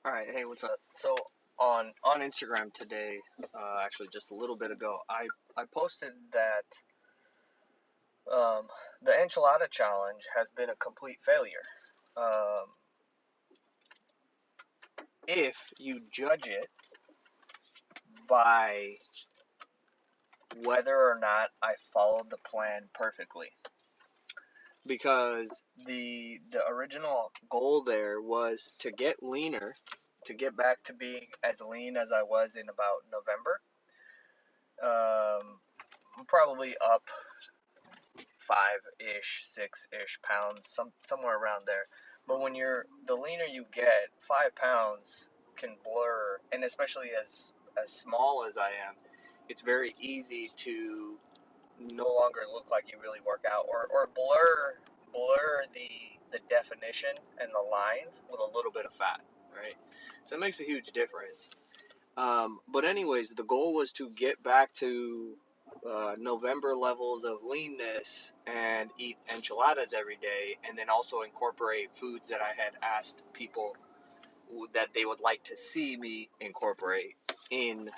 All right, hey, what's up? So on Instagram today, actually just a little bit ago, I posted that um, the enchilada challenge has been a complete failure. Um, if you judge it by whether or not I followed the plan perfectly, because the original goal there was to get leaner, to get back to being as lean as I was in about November. I'm probably up 5-ish, 6-ish pounds, somewhere around there. But when you're the leaner you get, 5 pounds can blur, and especially as small as I am, it's very easy to no longer look like you really work out, or blur the definition and the lines with a little bit of fat, right? So it makes a huge difference. But anyways, the goal was to get back to November levels of leanness and eat enchiladas every day, and then also incorporate foods that I had asked people that they would like to see me incorporate in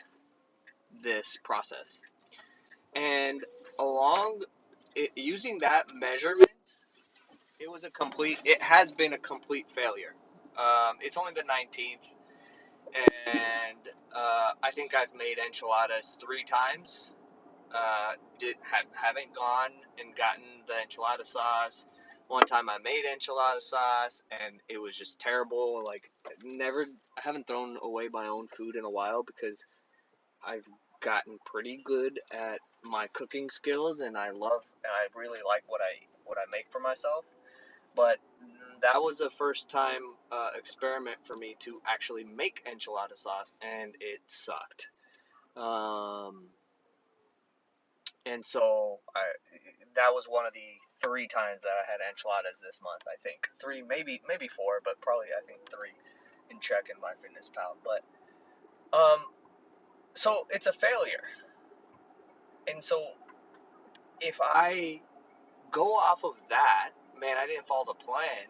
this process. And along using that measurement, it has been a complete failure. It's only the 19th, and I think I've made enchiladas 3 times. Haven't gone and gotten the enchilada sauce. One time I made enchilada sauce and it was just terrible. Like, I haven't thrown away my own food in a while because I've gotten pretty good at my cooking skills, and I really like what I make for myself. But that was a first time experiment for me to actually make enchilada sauce, and it sucked. Um, and so that was one of the 3 times that I had enchiladas this month. I think three, maybe four, but probably I think three in checking my fitness pal. But um, so it's a failure, and so if I go off of that, man, I didn't follow the plan,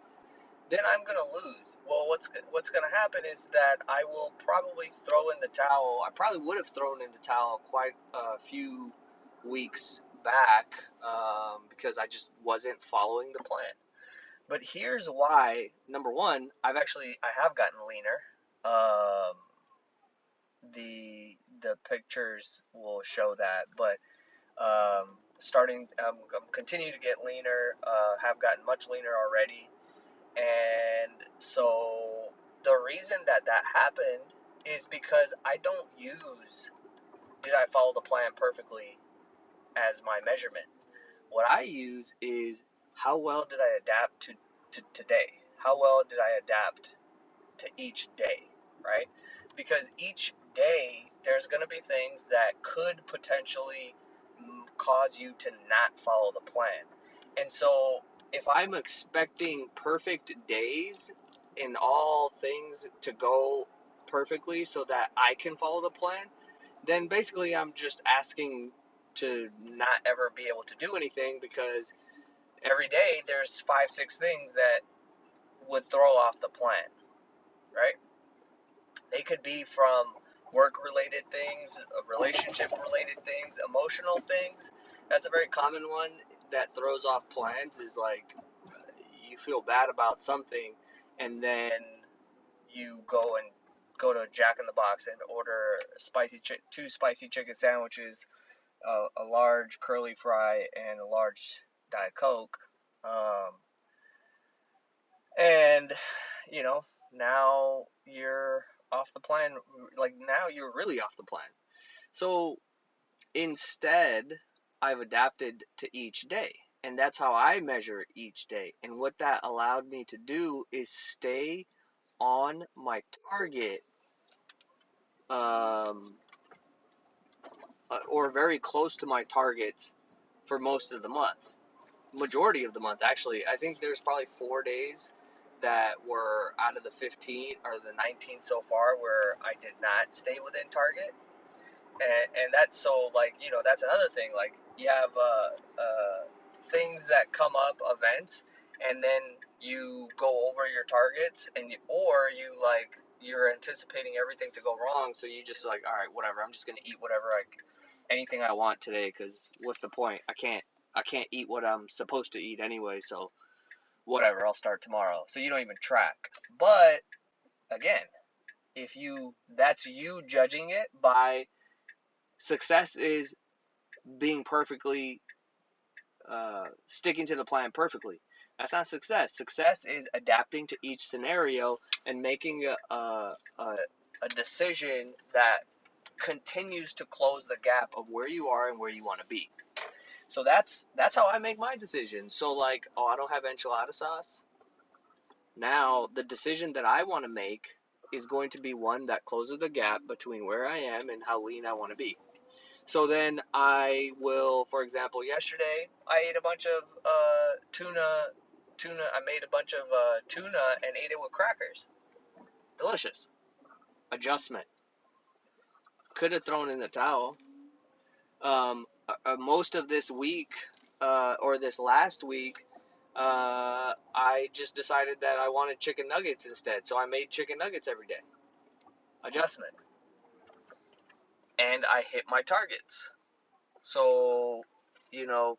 then I'm gonna lose. Well, what's gonna happen is that I will probably throw in the towel. I probably would have thrown in the towel quite a few weeks back, because I just wasn't following the plan. But here's why. Number one, I have gotten leaner. Um, the pictures will show that, but I'm continuing to get leaner. Have gotten much leaner already. And so the reason that that happened is because I don't use did I follow the plan perfectly as my measurement. What I use is how well did I adapt to today? How well did I adapt to each day, right? Because each day there's going to be things that could potentially cause you to not follow the plan. And so if I'm expecting perfect days in all things to go perfectly so that I can follow the plan, then basically I'm just asking to not ever be able to do anything, because every day there's 5-6 things that would throw off the plan, right? They could be from work related things, relationship related things, emotional things. That's a very common one that throws off plans, is like you feel bad about something, and then you go to Jack in the Box and order two spicy chicken sandwiches, a large curly fry, and a large Diet Coke. Um, and you know now you're off the plan. Like, now you're really off the plan. So instead, I've adapted to each day, and that's how I measure each day. And what that allowed me to do is stay on my target, um, or very close to my targets for most of the month, majority of the month, actually. I think there's probably 4 days that were out of the 15 or the 19 so far where I did not stay within target. And that's so, like, that's another thing. Like, you have things that come up, events, and then you go over your targets, or you're anticipating everything to go wrong, so you just like, all right, whatever, I'm just gonna eat anything I want today, because what's the point? I can't eat what I'm supposed to eat anyway, so whatever, I'll start tomorrow. So you don't even track. But again, if you that's you judging it by success is being perfectly sticking to the plan perfectly. That's not success. Success is adapting to each scenario and making a decision that continues to close the gap of where you are and where you want to be. So that's how I make my decisions. So like, oh, I don't have enchilada sauce. Now the decision that I want to make is going to be one that closes the gap between where I am and how lean I want to be. So then I will, for example, yesterday I ate a bunch of tuna. I made a bunch of tuna and ate it with crackers. Delicious. Adjustment. Could have thrown in the towel. Most of this week, or this last week, I just decided that I wanted chicken nuggets instead. So I made chicken nuggets every day. Adjustment. And I hit my targets. So, you know,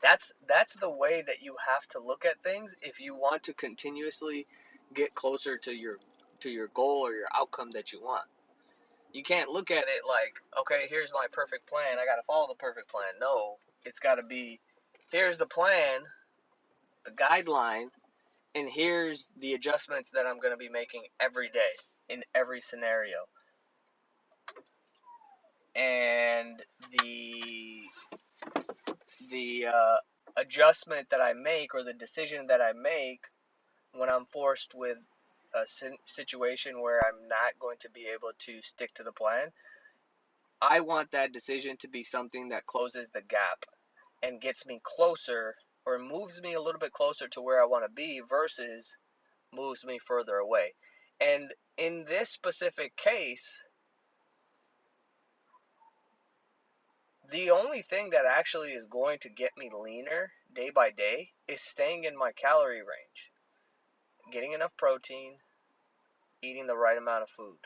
that's the way that you have to look at things if you want to continuously get closer to your goal or your outcome that you want. You can't look at it like, okay, here's my perfect plan, I got to follow the perfect plan. No, it's got to be, here's the plan, the guideline, and here's the adjustments that I'm going to be making every day in every scenario. And the adjustment that I make, or the decision that I make when I'm forced with a situation where I'm not going to be able to stick to the plan, I want that decision to be something that closes the gap and gets me closer, or moves me a little bit closer to where I want to be versus moves me further away. And in this specific case, the only thing that actually is going to get me leaner day by day is staying in my calorie range, getting enough protein, eating the right amount of food.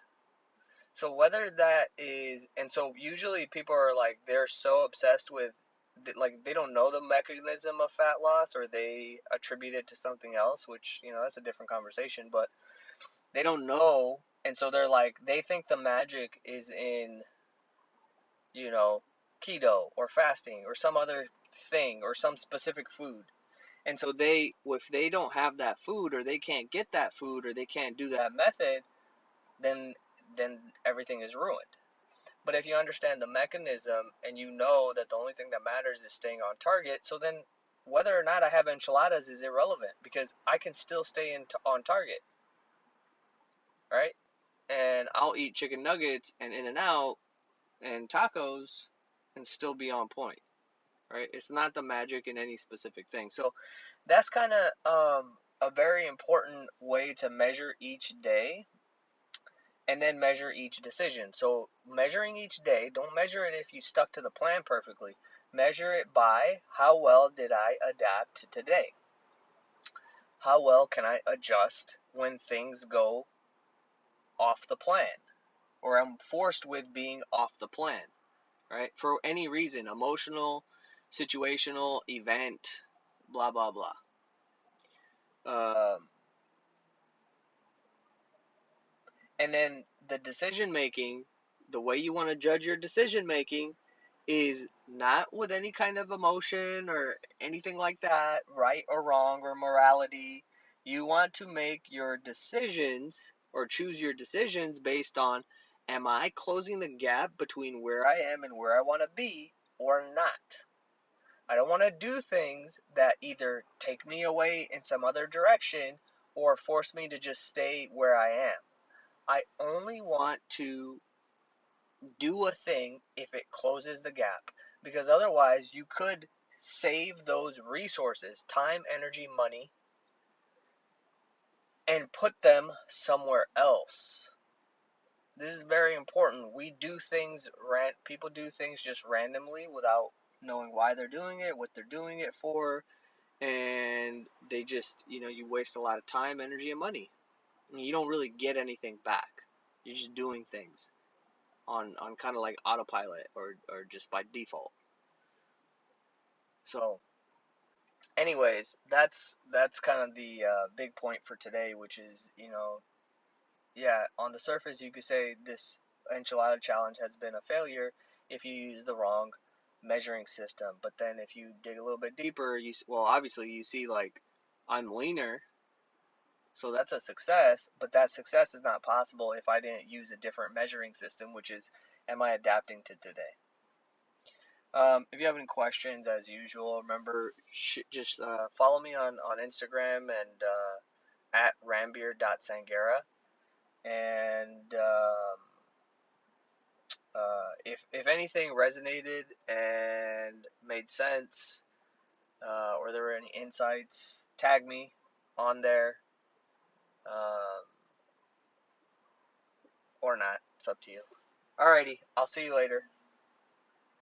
So whether that is, and so usually people are like, they're so obsessed with, like, they don't know the mechanism of fat loss, or they attribute it to something else, which, that's a different conversation, but they don't know. And so they're like, they think the magic is in, you know, keto or fasting or some other thing or some specific food. And so if they don't have that food, or they can't get that food, or they can't do that method, then everything is ruined. But if you understand the mechanism and you know that the only thing that matters is staying on target, so then whether or not I have enchiladas is irrelevant, because I can still stay on target, right? And I'll eat chicken nuggets and In-N-Out and tacos and still be on point, right? It's not the magic in any specific thing. So that's kind of a very important way to measure each day, and then measure each decision. So measuring each day, don't measure it if you stuck to the plan perfectly. Measure it by, how well did I adapt today? How well can I adjust when things go off the plan, or I'm forced with being off the plan, right? For any reason, emotional, situational, event, blah, blah, blah. And then the decision making, the way you want to judge your decision making is not with any kind of emotion or anything like that, right or wrong or morality. You want to make your decisions, or choose your decisions based on, am I closing the gap between where I am and where I want to be, or not? I don't want to do things that either take me away in some other direction or force me to just stay where I am. I only want to do a thing if it closes the gap, because otherwise you could save those resources, time, energy, money, and put them somewhere else. This is very important. People do things just randomly without knowing why they're doing it, what they're doing it for, and they just, you waste a lot of time, energy, and money. I mean, you don't really get anything back. You're just doing things on kind of like autopilot or just by default. So, anyways, that's kind of the big point for today, which is, yeah, on the surface you could say this enchilada challenge has been a failure if you use the wrong measuring system. But then if you dig a little bit deeper, well, obviously you see like I'm leaner, so that's a success. But that success is not possible if I didn't use a different measuring system, which is, am I adapting to today? If you have any questions, as usual, remember just follow me on Instagram and at Ranbir.Sanghera. And if anything resonated and made sense, or there were any insights, tag me on there, um, or not. It's up to you. Alrighty, I'll see you later.